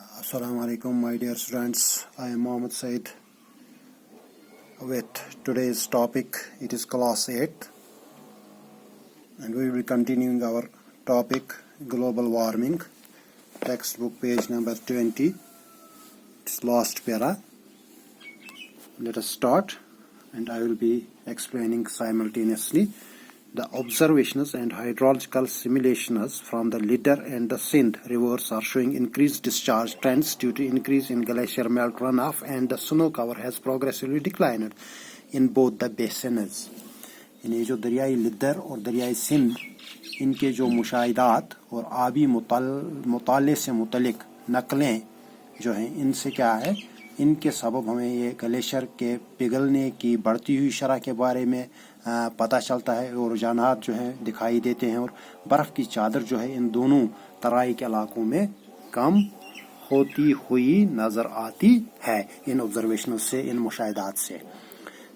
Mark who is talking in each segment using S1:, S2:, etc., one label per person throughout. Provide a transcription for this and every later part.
S1: Assalamu alaikum, my dear students. I am Mohammed Said with today's topic. It is class 8 and we will be continuing our topic global warming, textbook page number 20. It's last para. Let us start and I will be explaining simultaneously. The observations and hydrological simulations from the Lidar and the Sindh rivers are showing increased discharge trends due to increase in glacier melt runoff, and the snow cover has progressively declined in both the basins. इन्हें जो दरियाई लिदर और दरियाई सिंध इनके जो मुशाहिदात और आबी मुताले से मुतलिक नकलें जो हैं इनसे क्या है, इनके सबब हमें ये ग्लेशियर के पिघलने की बढ़ती हुई शरह के बारे में पता चलता है और रुझानात जो हैं दिखाई देते हैं, और बर्फ़ की चादर जो है इन दोनों तराई के इलाकों में कम होती हुई नज़र आती है इन ऑब्जर्वेशनल से, इन मुशाहिदात से.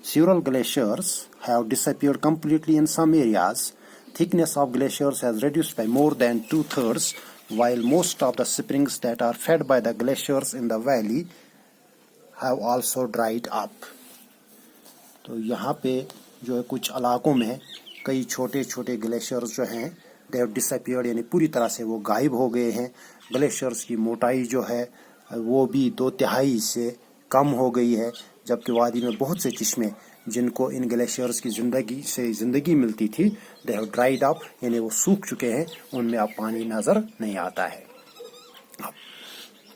S1: Several glaciers have disappeared completely in some areas. Thickness of glaciers has reduced by more than 2/3, while most of the springs that are fed by the glaciers in the valley have also dried up. तो यहाँ पे जो है कुछ इलाकों में कई छोटे छोटे ग्लेशियर्स जो हैं दे हैव डिसअपीयर्ड, यानी पूरी तरह से वो गायब हो गए हैं. ग्लेशियर्स की मोटाई जो है वो भी 2/3 से कम हो गई है, जबकि वादी में बहुत से चश्मे जिनको इन ग्लेशियर्स की ज़िंदगी मिलती थी दे हैव ड्राइड अप, यानी वो सूख चुके हैं, उनमें अब पानी नज़र नहीं आता है.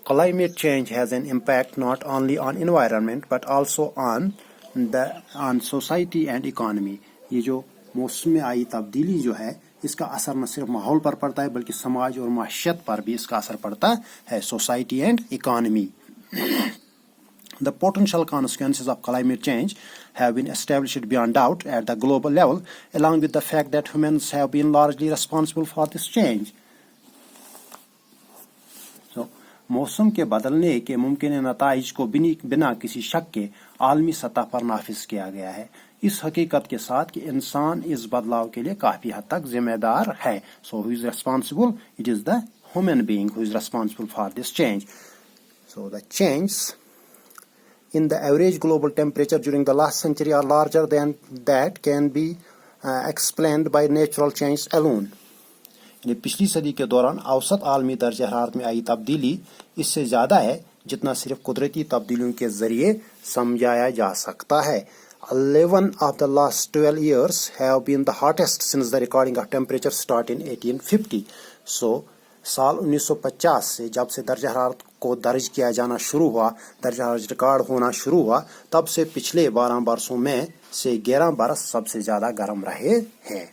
S1: Climate change has an impact not only on environment but also on society and economy. ये जो मौसम में आई तब्दीली जो है इसका असर न सिर्फ माहौल पर पड़ता है बल्कि समाज और माशियत पर भी इसका असर पड़ता है. Society and economy. The potential consequences of climate change have been established beyond doubt at the global level, along with the fact that humans have been largely responsible for this change. मौसम के बदलने के मुमकिन नताइज को बिना किसी शक के आलमी सतह पर नाफिज किया गया है, इस हकीकत के साथ कि इंसान इस बदलाव के लिए काफ़ी हद तक जिम्मेदार है. So who is responsible? It is the human being who is responsible for this change. So the changes in the average global temperature during the last century are larger than that can be explained by natural change alone. पिछली सदी के दौरान औसत आलमी दर्जे हरारत में आई तब्दीली इससे ज़्यादा है जितना सिर्फ कुदरती तब्दीलियों के ज़रिए समझाया जा सकता है. 11 of the last 12 years have been the hottest since the recording of temperature start in 1850. So साल 1950 से जब से दर्जा हरारत को दर्ज किया जाना शुरू हुआ, दर्जा हरारत रिकॉर्ड होना शुरू हुआ, तब से पिछले 12 बरसों में से 11 बरस सबसे ज़्यादा गर्म रहे हैं.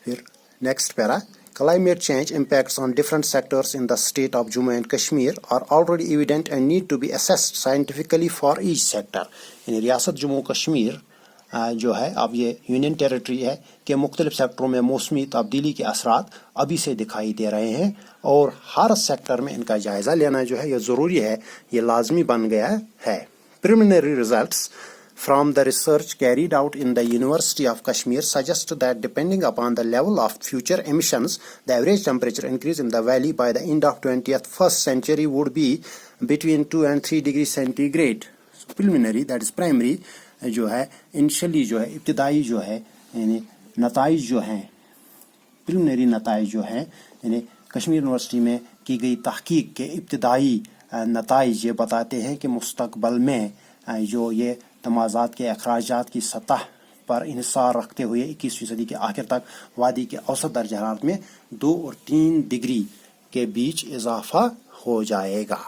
S1: फिर next para. Climate change impacts on different sectors in the state of Jammu and Kashmir are already evident and need to be assessed scientifically for each sector. यानी रियासत जम्मू कश्मीर जो है अब ये यूनियन टेरिटरी है कि मुख्तलिफ सेक्टरों में मौसमी तब्दीली के असरात अभी से दिखाई दे रहे हैं और हर सेक्टर में इनका जायज़ा लेना जो है ये ज़रूरी है, ये लाजमी बन गया है. Preliminary results from the research carried out in the University of Kashmir suggest that depending upon the level of future emissions, the average temperature increase in the valley by the end of 21st century would be between 2 and 3 degrees centigrade. So preliminary, that is primary, जो है initially जो है इब्तिदाई जो है यानी नताइज जो हैं, preliminary नताइज जो हैं यानी कश्मीर यूनिवर्सिटी में की गई तहकीक के इब्तिदाई नताइज ये बताते हैं कि मुस्तकबल में जो ये तमाज़ात के अखराजात की सतह पर इन्हिसार रखते हुए 21वीं सदी के आखिर तक वादी के औसत दर्जा हरारत में 2 और 3 डिग्री के बीच इजाफा हो जाएगा.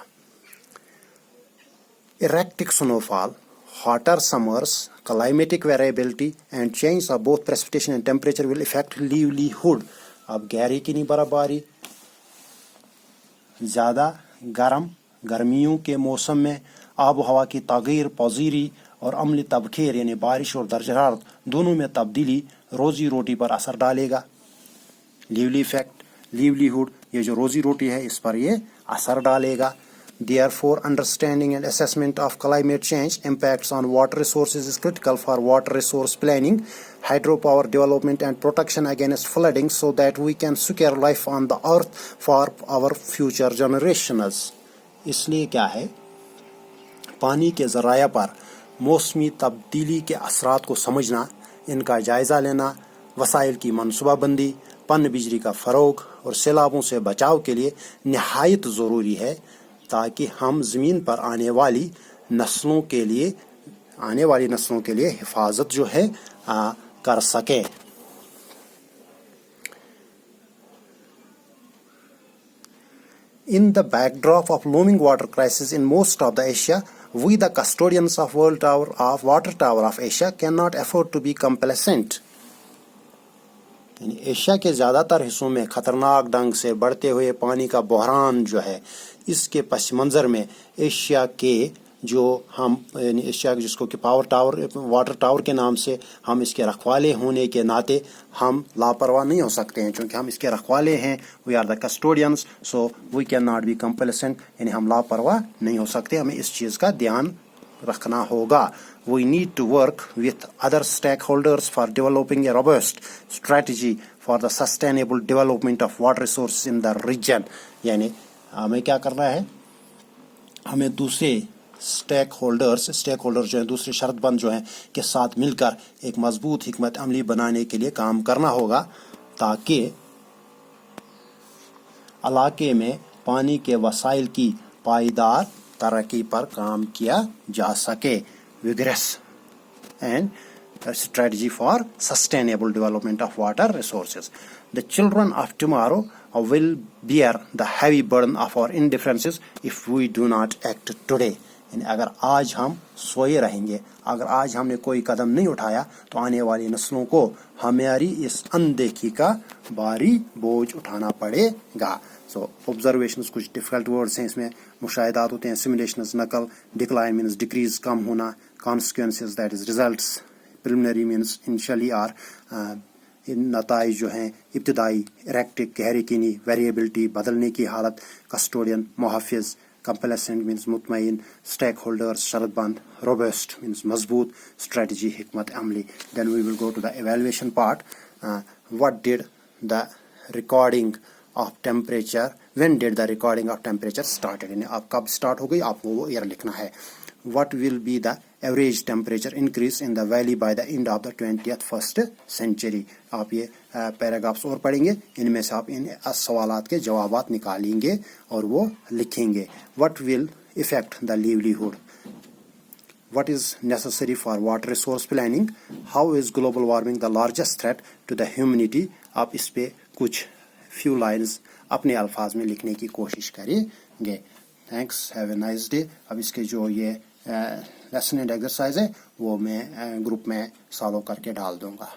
S1: Erratic snowfall, hotter summers, climatic variability and change of both precipitation and temperature will affect livelihood. अब गहरे की नहीं बर्फबारी, ज़्यादा गर्मियों के मौसम में आब हवा की तगीर पजीरी और अमली तबखेर यानी बारिश और दर्जा हरारत दोनों में तब्दीली रोज़ी रोटी पर असर डालेगा. लिवली इफेक्ट, लिवलीहुड, ये जो रोज़ी रोटी है इस पर ये असर डालेगा. Therefore, understanding and assessment of climate change impacts on water resources is critical for water resource planning, hydropower development and protection against flooding so that we can secure life on the earth for our future generations. इसलिए क्या है, पानी के ज़राया पर मौसमी तब्दीली के असरात को समझना, इनका जायज़ा लेना, वसाइल की मनसूबाबंदी, पन बिजली का फ़रोग और सैलाबों से बचाव के लिए नहायत ज़रूरी है ताकि हम ज़मीन पर आने वाली नस्लों के लिए हिफाजत जो है कर सकें. In the backdrop of looming water crisis in most of the Asia, we the custodians of Water Tower of Asia cannot afford to be complacent. Asia के ज़्यादातर हिस्सों में ख़तरनाक ढंग से बढ़ते हुए पानी का बहरान जो है, इसके पस मंज़र में एशिया के जो हम एशिया जिसको कि वाटर टावर के नाम से हम इसके रखवाले होने के नाते हम लापरवाह नहीं हो सकते हैं, क्योंकि हम इसके रखवाले हैं. We are the custodians, so we can not be complacent, यानी हम लापरवाह नहीं हो सकते. हमें इस चीज़ का ध्यान रखना होगा. We need to work with other stakeholders for developing a robust strategy for the sustainable development of water resources in the region. यानी हमें क्या करना है, हमें दूसरे स्टेक होल्डर जो हैं, दूसरे शर्तबंद जो हैं के साथ मिलकर एक मजबूत हिकमत अमली बनाने के लिए काम करना होगा ताकि इलाके में पानी के वसाइल की पायदार तरक्की पर काम किया जा सके. Vigorous and a strategy for sustainable development of water resources. The children of tomorrow will bear the heavy burden of our indifferences if we do not act today. यानी अगर आज हम सोए रहेंगे, अगर आज हमने कोई कदम नहीं उठाया, तो आने वाली नस्लों को हमारी इस अनदेखी का भारी बोझ उठाना पड़ेगा. सो ऑब्जर्वेशंस कुछ डिफिकल्ट वर्ड्स हैं, इसमें मुशाहिदात होते हैं. सिमुलेशंस नकल, डिक्लाइन मीन्स डिक्रीज कम होना, consequences that is results, preliminary means initially or नताइज जो हैं इब्तिदाई, इरेक्टिक गहरीकीनी, वेरिएबिलिटी बदलने की हालत, कस्टोडियन मुहाफिज, कंप्लेसेंट मीन्स मुतमईन, स्टेक होल्डर्स शरतबंद, रोबस्ट मीन्स मजबूत, स्ट्रेटजी हिकमत अमली. Then we will go to the evaluation part. What did the recording of temperature, when did the recording of temperature started, यानी आप कब स्टार्ट हो गई, आपको वो ईयर लिखना है. What will be the average temperature increase in the valley by the end of the 21st century? आप ये पैराग्राफ्स और पढ़ेंगे, इनमें से आप इन सवालात के जवाबात निकालेंगे और वो लिखेंगे. What will affect the livelihood? What is necessary for water resource planning? How is global warming the largest threat to the humanity? आप इस पे कुछ few lines अपने अल्फाज में लिखने की कोशिश करेंगे. Thanks, have a nice day. अब इसके जो ये लेसन एंड एक्सरसाइज है वो मैं ग्रुप में सॉल्व करके डाल दूंगा.